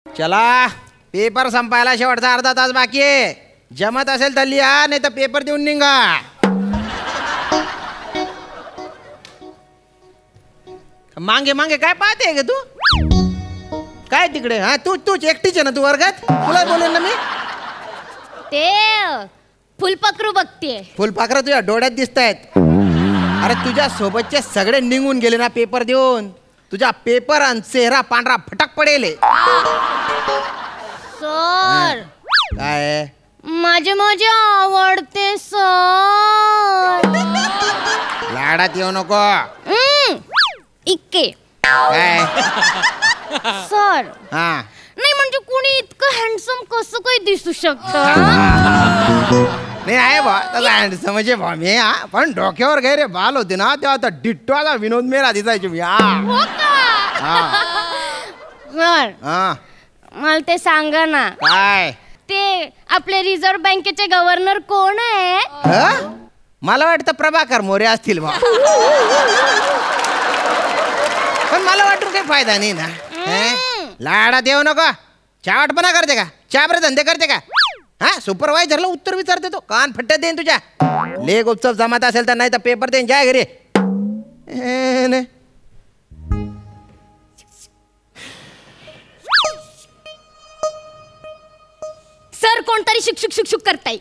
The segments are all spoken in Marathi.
चला पेपर संपायला शेवटचा अर्धा तास बाकी आहे. जमत असेल तर लिहा, नाही तर पेपर देऊन निघा. मागे मागे काय पाहते ग तू? काय तिकडे? हा तूच एकटीच आहे ना तू वर्गात? तुला बोलेन ना मी. ते फुलपाखरू बघतीये. फुलपाखरं तुझ्या डोळ्यात दिसतायत. अरे तुझ्या सोबतचे सगळे निघून गेले ना पेपर देऊन. तुझा पेपर आणि चेहरा पांढरा फटक पडेल. सर काय माझे आवडते सर. लाडात येऊ नको. इक्के काय सर. हा नाही म्हणजे कुणी इतकं हँडसम कसं काही दिसू शकत? नाही आहे बा तसं म्हणजे बा मी. पण डोक्यावर गैरे बाल होते ना तेव्हा आता डिट्टो आता विनोद मेरा दिसायचे मी. सर हा मला ते सांगा ना, काय ते आपले रिझर्व्ह बँकेचे गव्हर्नर कोण आहे? मला वाटतं प्रभाकर मोरे असतील बा. पण मला वाटून काही फायदा नाही ना. लाडात येऊ नको. चावटपणा करते का? चाबरे धंदे करते का? हा सुपरवायझरला उत्तर विचारते तो. कान फट्ट्यात देईन तुझ्या. लेख उत्सव जमात असेल तर, नाही तर पेपर देईन. जाय घरी. सर कोणतरी शिक्षक करताय.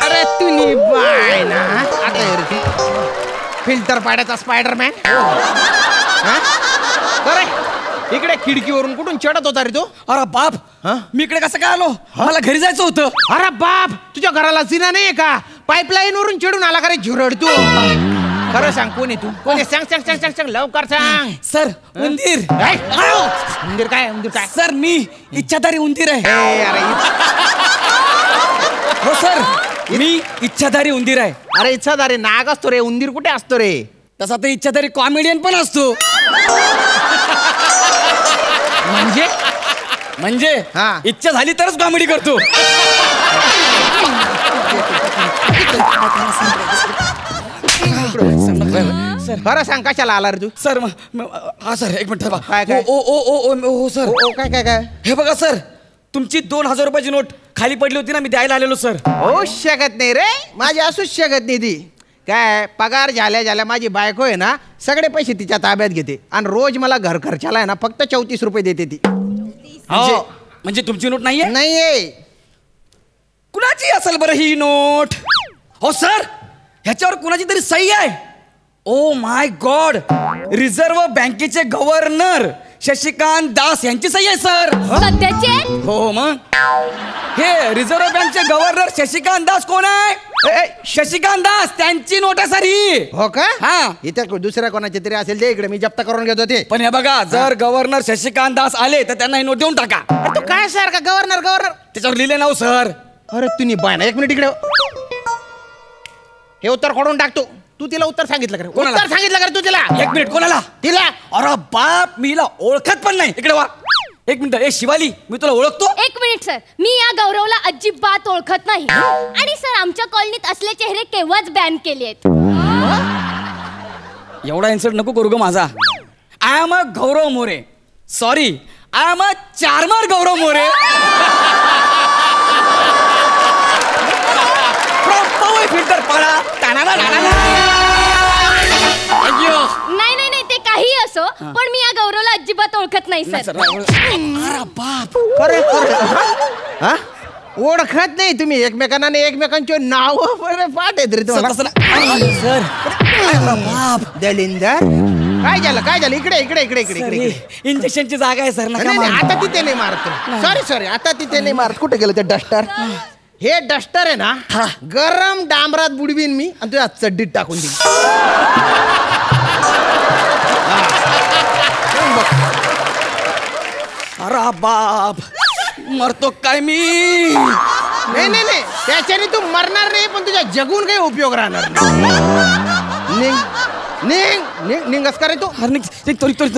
अरे तुम्ही बाय ना आता फिल्टर पाड्याचा स्पायडरमॅन. अरे इकडे खिडकीवरून कुठून चढत होता रे तू? अरे बाप, मी इकडे कसं काय आलो? मला घरी जायचं होतं. अरे बाप, तुझ्या घराला जिना नाहीये का? पाईपलाईन वरून चढून आला का रे झुरड तू? खरं सांग कोणी तू? कोणी? सांग सांग सांग सांग सांग लवकर सांग. सर उंदीर. उंदीर काय? उंदीर काय? सर मी इच्छाधारी उंदीर आहे. अरे हो सर, मी इच्छाधारी उंदीर आहे. अरे इच्छाधारी नाग असतो रे, उंदीर कुठे असतो रे? तसा तर इच्छाधारी कॉमेडियन पण असतो. म्हणजे हा. इच्छा झाली तरच कॉमेडी करतो. सर खरं सांग कशाला आला रे तू? सर हा सर एक मिनिट. काय काय? ओ सर. काय काय काय? हे बघा सर, तुमची 2000 रुपयाची नोट खाली पडली होती ना, मी द्यायला आलेलो सर. होऊच शकत नाही रे, माझी असूच शकत नाही ती. काय पगार झाल्या माझी बायको आहे ना, सगळे पैसे तिच्या ताब्यात घेते आणि रोज मला घर खर्चाला आहे ना फक्त 34 रुपये देते ती. म्हणजे तुमची नोट नाहीये? नाहीये. कुणाची असेल बरं ही नोट? हो सर, ह्याच्यावर कुणाची तरी सही आहे. ओ माय गॉड, रिझर्व्ह बँकेचे गव्हर्नर शशिकांत दास यांची सही आहे सर. सध्याचे? हो मग हे रिझर्व्ह बँकचे गव्हर्नर शशिकांत दास कोण आहे? शशिकांत दास त्यांची नोट आहे सर ही. हो का? हा. इथे दुसऱ्या कोणाची तरी असेल ते इकडे मी जप्त करून घेतो ते. पण हे बघा, जर गव्हर्नर शशिकांत दास आले तर त्यांना ही नोट देऊन टाका. तू काय सर का गव्हर्नर त्याच्यावर लिहिले नाव सर. अरे तुम्ही बाय ना, एक मिनिट इकडे. हे उत्तर खोडून टाकतो. तू तिला उत्तर सांगितलं का? कोणाला? उत्तर सांगितलं का तू तिला? एक मिनिट, कोणाला? तिला. अरे बाप, मी हिला ओळखत पण नाही. इकडे वा एक मिनिट. ए शिवाली, मी तुला ओळखतो. एक मिनिट सर, मी या गौरवला अजिबात ओळखत नाही. आणि सर आमच्या कॉलनीत असले चेहरे केव्हाच बॅन केले आहेत. एवढा इन्सल्ट नको करू ग माझा. I am a Gaurav More. Sorry, I am a charmer Gaurav More. Filter पाडा. नाही नाही नाही, ते काही असो, पण मी या गौरवला अजिबात ओळखत नाही सर. अरे बाप, हा ओळखत नाही तुम्ही एकमेकांना? एकमेकांचे नाव पाठ आहेत रे तुम्हाला. सर दलिंदर काय झालं? इकडे इकडे इकडे इकडे इकडे. इंजेक्शनची जागा आहे सर. आता तिथे नाही मारत. सॉरी आता तिथे नाही मारत. कुठे गेलं ते डस्टर? हे डस्टर आहे ना, गरम डांबरात बुडवीन मी आणि तुझ्या चड्डीत टाकून देईन. अरे बाप, मरतो काय मी? नाही नाही नाही, त्याच्याने तू मरणार नाही, पण तुझ्या जगून काही उपयोग राहणार नाही. निघस का रे तू?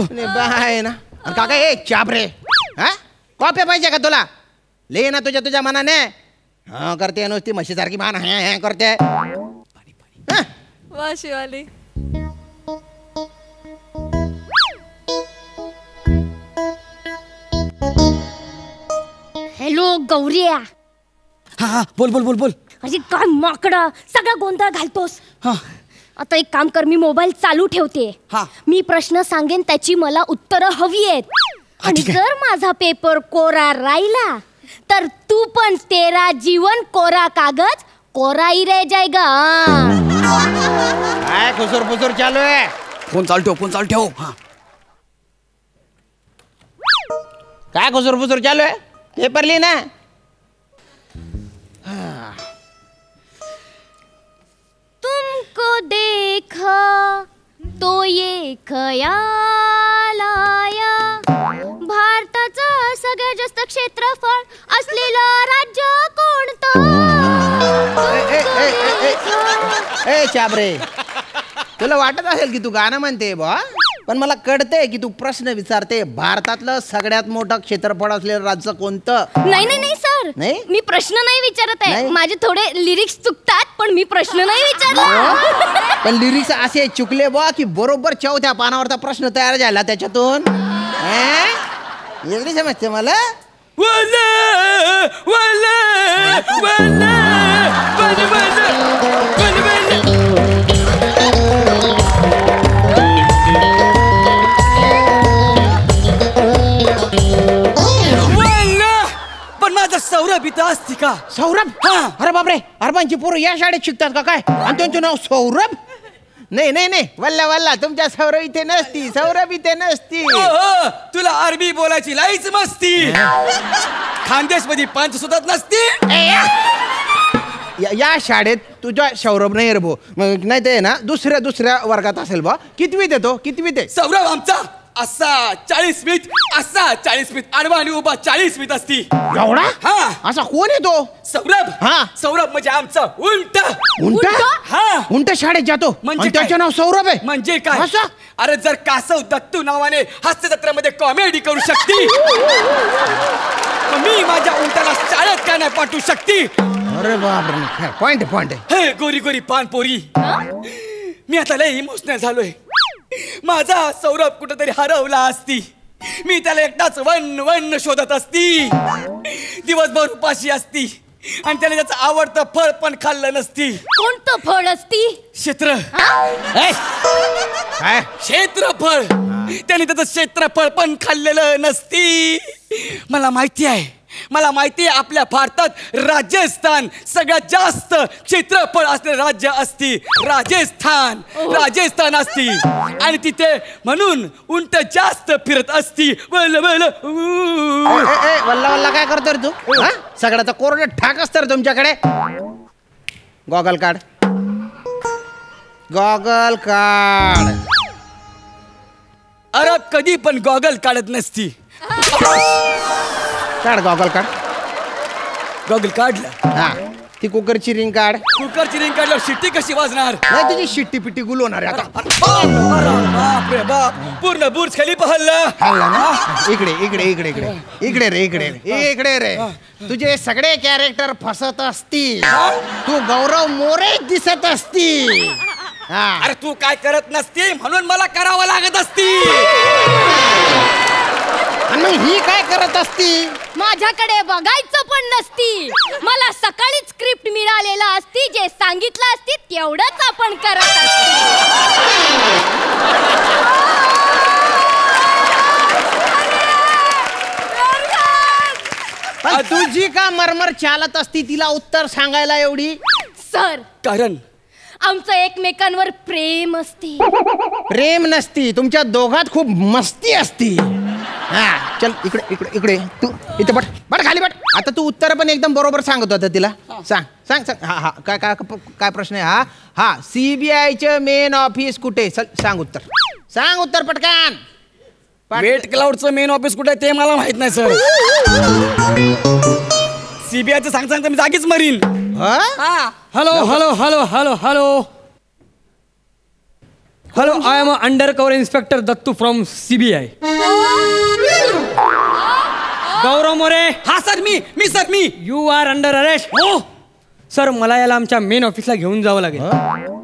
बाय ना. का काय चापरे? हा कॉप्या पाहिजे का तुला? ले ना तुझ्या मनाने. हा करते नुसती म्हशीसारखी मान हे करते. वा शिवाली. गौऱ्या. हा हा बोल बोल बोल बोल. अरे काय माकडा, सगळा गोंधळ घालतोस. हा आता एक काम कर, मी मोबाईल चालू ठेवते. हा. मी प्रश्न सांगेन, त्याची मला उत्तरं हवी आहेत. आणि ठीक आहे. जर माझा पेपर कोरा राहिला तर तू पण तेरा जीवन कोरा कागज कोरा ही रह जाएगा. काय खुसूर फुसूर चालू आहे? फोन चालू ठेव, फोन चालू ठेव. हा काय खुसूर फुसूर चालू आहे? पेपर लिही ना. तुमको देखा तो ये खयाल आया, भारताचं सगळ्यात जास्त क्षेत्रफळ असलेलं राज्य कोणतं? ए चाबरे, तुला वाटत असेल की तू गाणं म्हणते बा, पण मला कळतंय की तू प्रश्न विचारते. भारतातलं सगळ्यात मोठं क्षेत्रफळ असलेलं राज्य कोणतं? नाही नाही नाही सर, नाही? मी प्रश्न नाही विचारत आहे. नाही? माझे थोडे लिरिक्स चुकतात, पण मी प्रश्न नाही विचारला. पण लिरिक्स असे चुकले बा की बरोबर चौथ्या पानावरचा प्रश्न तयार झाला त्याच्यातून. एवढी समजते मला. पण माझा सौरभ इथं असती का? सौरभ? हा. अरे बापरे, अरबांची पोरं या शाळेत शिकतात का काय? आणि त्यांचं नाव सौरभ? नाही नाही नाही, वल्ला वल्ला, तुमच्या सौरभ इथे नसती, सौरभ इथे नसती. तुला अरबी बोलायची लाईच मस्ती. खानदेश मध्ये पंच सुद्धा नसती. या शाळेत तुझ्या सौरभ नाही रे भो, नाही ते ना दुसऱ्या वर्गात असेल बा. कितवीत येतो? कितवीत आहे सौरभ आमचा? असा 40 फीट, असा 40 फीट, आडवा आणि उभा 40 फीट असती. एवढा? हा. असा कोण येतो? सौरभ? हा. सौरभ म्हणजे आमचा उंट. उंट? हा. उंट शाळेत जातो म्हणजे आणि त्याचं नाव सौरभ आहे? म्हणजे काय? असं? अरे जर कासव दत्तू नावाने हास्य जत्रेमध्ये कॉमेडी करू शकती, मी माझ्या उंटाला शाळेत काय नाही पाठवू शकती? अरे बापरे, पॉइंट आहे. हे गोरी गोरी पानपोरी, मी आता लय इमोशनल झालोय. माझा सौरभ कुठेतरी हरवला असती. मी त्याला एकटाच वन शोधत असती. दिवसभर उपाशी असती आणि त्याने त्याचं आवडतं फळ पण खाल्लं नसती. कोणतं फळ असती? क्षेत्र. काय? क्षेत्रफळ. त्याने त्याचं क्षेत्रफळ पण खाल्लेलं नसती. मला माहिती आहे आपल्या भारतात राजस्थान सगळ्यात जास्त क्षेत्रफळ असलेलं राज्य असती. राजस्थान असती आणि तिथे म्हणून उंट जास्त फिरत असती. वल्ला वल्ला काय करतो रे तू? सगळ्याचा कोरडे ठाक असतं रे तुमच्याकडे. गॉगल काढ. अरब कधी पण गॉगल काढत नसती. काढ गॉगल काढलं. हा, ती कुकरची रिंग काढ. कुकरची रिंग काढल्यावर शिट्टी कशी वाजणार? नाही, तुझी शिट्टी पिट्टी गुलवणार आहे आता. बापरे बाप, पूर्ण बुर्ज खलिफा हल्ला. हल्ला ना? इकडे रे. तुझे सगळे कॅरेक्टर फसत असतील. तू गौरव मोरे दिसत असती. अरे तू काय करत नसती म्हणून मला करावं लागत असती. आणि मग ही काय करत असती? माझ्याकडे बघायचं पण नसती. मला सकाळीच स्क्रिप्ट मिळालेला असती. जे सांगितलं असती तेवढंच आपण करत पण तुझी का मरमर चालत असती तिला उत्तर सांगायला एवढी? सर, कारण आमचं एकमेकांवर प्रेम असते. प्रेम नसती, तुमच्या दोघात खूप मस्ती असती. हा, चल इकडे तू इथे बट खाली बट. आता तू उत्तर पण एकदम बरोबर सांगत होता तिला. सांग. हा काय प्रश्न आहे? हा CBIचं मेन ऑफिस कुठे? सांग उत्तर पटकन. वेट क्लाउडचं मेन ऑफिस कुठे ते मला माहित नाही सर. CBIचं सांग तर मी जागीच marine. Hello, I am an undercover inspector Dattu from CBI. गौरव मोरे. हा sir, me. You are under arrest. हो सर, मला याला आमच्या मेन ऑफिसला घेऊन जावं लागेल.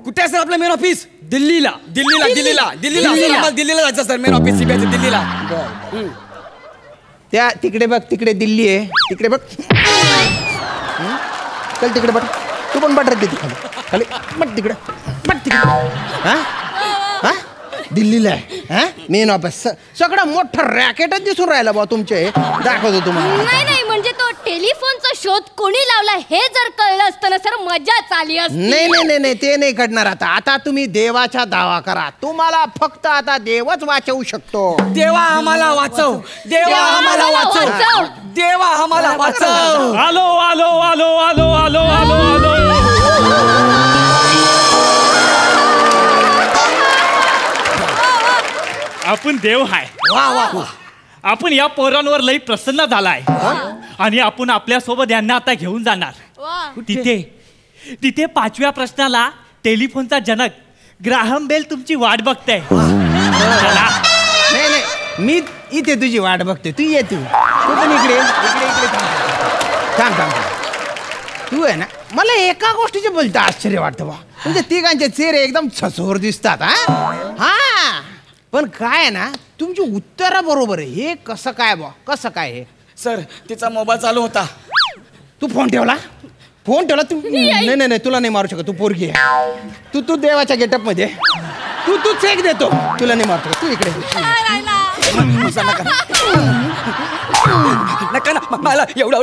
कुठे आहे सर आपलं मेन ऑफिस? दिल्लीला. दिल्लीला जायचं सर, मेन ऑफिस CBIचं दिल्लीला. त्या तिकडे बघ, तिकडे दिल्ली आहे. तिकडे बघ. चल तिकडे बट. तू पण बट रे तिथे खाली खाली बट तिकडे बट तिकडे. हा हा दिल्लीला आहे हा मेन ऑफिस. सगळं मोठं रॅकेटच दिसून राहिलं बा तुमचे. दाखवतो तुम्हाला. नाही म्हणजे तो टेलिफोनचा शोध कोणी लावला हे जर कळलं असतं ना सर मजाच आली असती. नाही ते नाही घडणार. आता तुम्ही देवाचा दावा करा. तुम्हाला फक्त आता देवच वाचवू शकतो. देवा आम्हाला वाचव, देवा आम्हाला वाचव, देवा आम्हाला वाचव. आलो आलो आलो आलो आलो आलो आलो. आपण देव हाय. वा वा वा. आपण या पोरांवर लई प्रसन्न झालाय आणि आपण आपल्या सोबत यांना आता घेऊन जाणार. तिथे 5व्या प्रश्नाला टेलिफोनचा जनक ग्राहम बेल तुमची वाट बघताय. नाही मी इथे तुझी वाट बघते. तू ये तू पण इकडे इकडे इकडे थांब. तू आहे ना मला एका गोष्टीचे बोलतं आश्चर्य वाटतं बा. म्हणजे तिघांचे चेहरे एकदम छसोर दिसतात. हा पण काय आहे ना तुमची उत्तर बरोबर आहे. हे कसं काय बा कसं काय हे. सर तिचा मोबाईल चालू होता. तू फोन ठेवला तू. नाही तुला नाही मारू शकत. तू पोरगी आहे. तू देवाच्या गेटअप मध्ये तू चेक देतो. तुला नाही मारू शकत. तू इकडे नका ना मला एवढं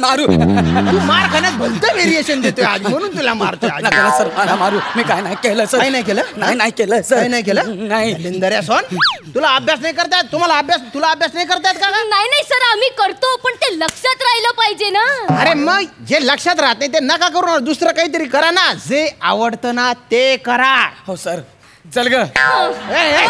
मारू. तू मार खाण्यात भलतं व्हेरिएशन देतोय आज म्हणून तुला मारतोय आज. नका सर मला मारू. मी काय नाही केलं सर. नाही केलं नाही केलं सर. नाही केलं नाही. लिंदर्या सोन तुला अभ्यास नाही करतायत. तुला अभ्यास नाही करतायत का. नाही सर आम्ही करतो पण ते लक्षात राहिलं पाहिजे ना. अरे मग जे लक्षात राहत नाही ते नका करू ना. दुसरं काहीतरी करा ना. जे आवडतं ना ते करा. हो सर चल ग. ए, ए.